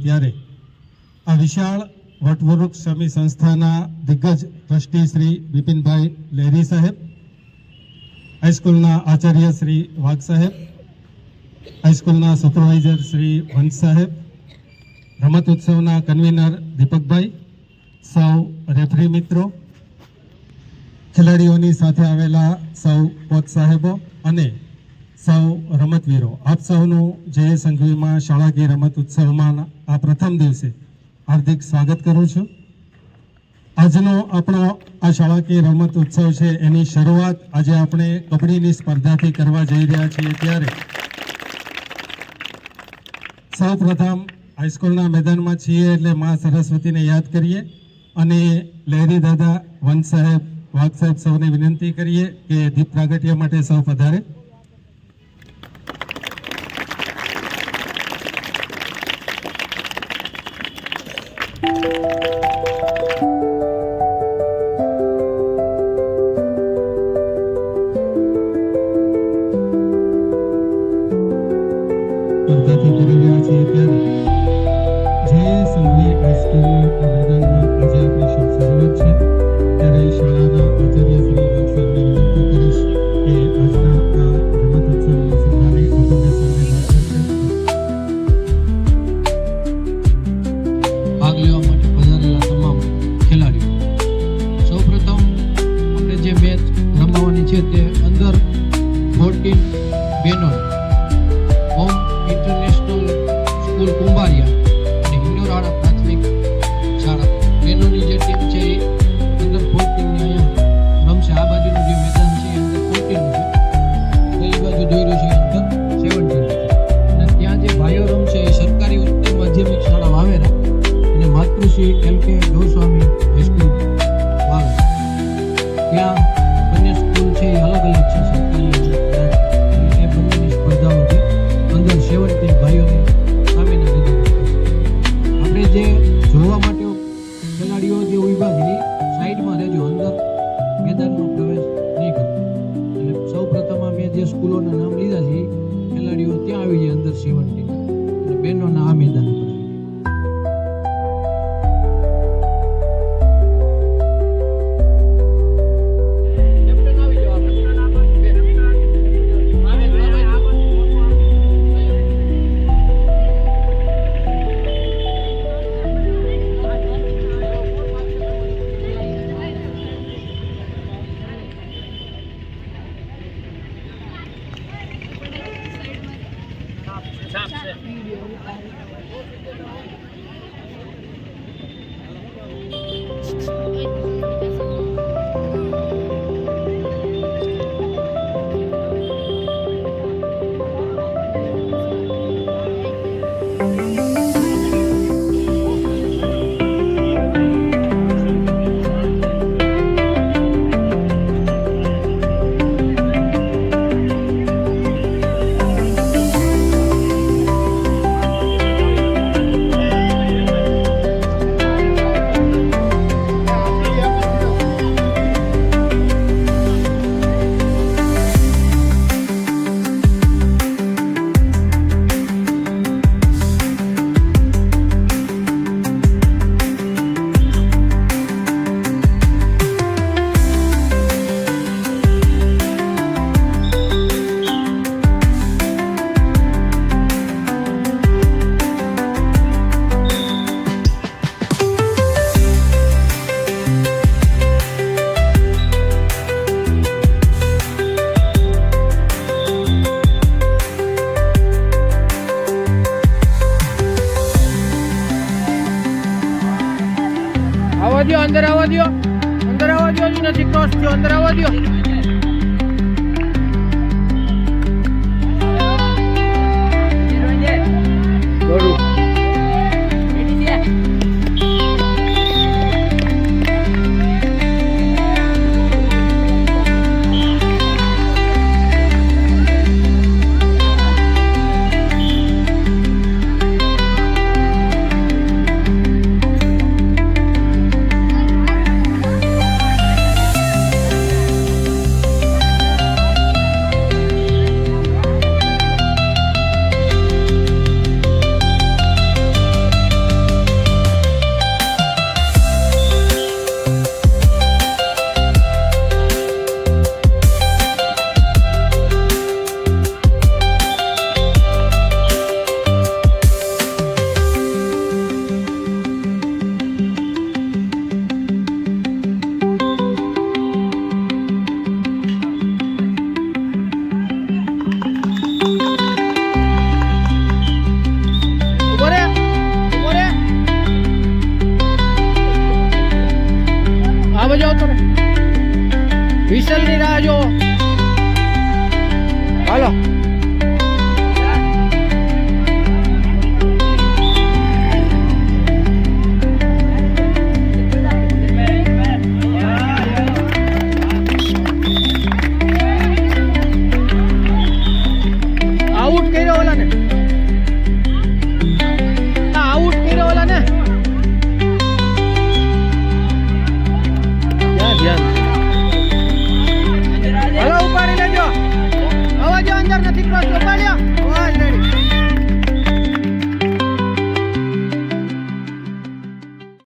ત્યારે આ વિશાળ વટવૃક્ષ સમી સંસ્થાના દિગ્ગજ ટ્રસ્ટી શ્રી બિપિનભાઈ લહેરી સાહેબ, હાઈસ્કૂલના આચાર્ય શ્રી વાઘ સાહેબ, હાઈસ્કૂલના સુપરવાઇઝર શ્રી વંશ સાહેબ, રમત ઉત્સવના કન્વીનર દીપકભાઈ, સૌ રેફરી મિત્રો, ખેલાડીઓની સાથે આવેલા સૌ કોચ સાહેબો અને સૌ રમતવીરો, આપ સૌનું જય સંઘવીમાં શાળાકીય રમત ઉત્સવમાં આ પ્રથમ દિવસે હાર્દિક સ્વાગત કરું છું. આજનો આપણો આ શાળાકીય રમત ઉત્સવ છે એની શરૂઆત આજે આપણે કબડ્ડીની સ્પર્ધાથી કરવા જઈ રહ્યા છીએ. ત્યારે સૌ પ્રથમ હાઈસ્કૂલના મેદાનમાં છીએ એટલે મા સરસ્વતીને યાદ કરીએ અને લહેરી દાદા, વંશ સાહેબ, વાઘ સાહેબ સૌને વિનંતી કરીએ કે દીપ પ્રાગટ્ય માટે સૌ પધારે. સ્પર્ધાથી કરી રહ્યા છીએ ત્યારે જે સંઘવી હાઈસ્કૂલના મેદાનમાં આજે આપણી શરૂઆત છે ત્યારે શાળાના આચાર્ય શ્રી વંશને વિનંતી કરીશ કે આજના આ રમત ઉત્સવની સ્પર્ધાની આપણને સૌને માર્ગદર્શન ભાગ લેવા માટે પધારેલા તમામ ખેલાડીઓ, સૌપ્રથમ આપણે જે મેચ રમવાની છે તે અંદર 14 બહેનો હોમ ઇન્ટરનેશનલ સ્કૂલ કુંભારિયા અને હિંડોરાળા પ્રાથમિક શાળા બહેનોની જે ટીમ છે એ અંદર 14 ની અહીંયા રમશે. આ બાજુનું જે મેદાન છે એ અંદર 14 છે, પેલી બાજુ દોર્યું છે અંદર 17 છે. અને ત્યાં જે ભાઈઓ રમશે એ સરકારી ઉચ્ચ માધ્યમિક શાળા વાવેરા અને માતૃશ્રી LK ગોસ્વામી હાઈસ્કૂલ વાવેરા. ત્યાં બંને સ્કૂલ છે એ અલગ અલગ છે, સરકારી એ બંનેની સ્પર્ધાઓ છે. અંદર 17 ભાઈઓને સામેના મેદાન આપણે જે જોવા માટે ખેલાડીઓ જે ઉભા છે એ સાઈડમાં રહેજો, અંદર મેદાનમાં પ્રવેશ નહીં કરો. એટલે સૌ પ્રથમ મેં જે સ્કૂલોના નામ લીધા છે એ ખેલાડીઓ ત્યાં આવી જાય અંદર 17 અને બહેનોના આ મેદાન પર. અંદર આવવા દો, નથી ક્રોસ થયો, અંદર આવવા દો.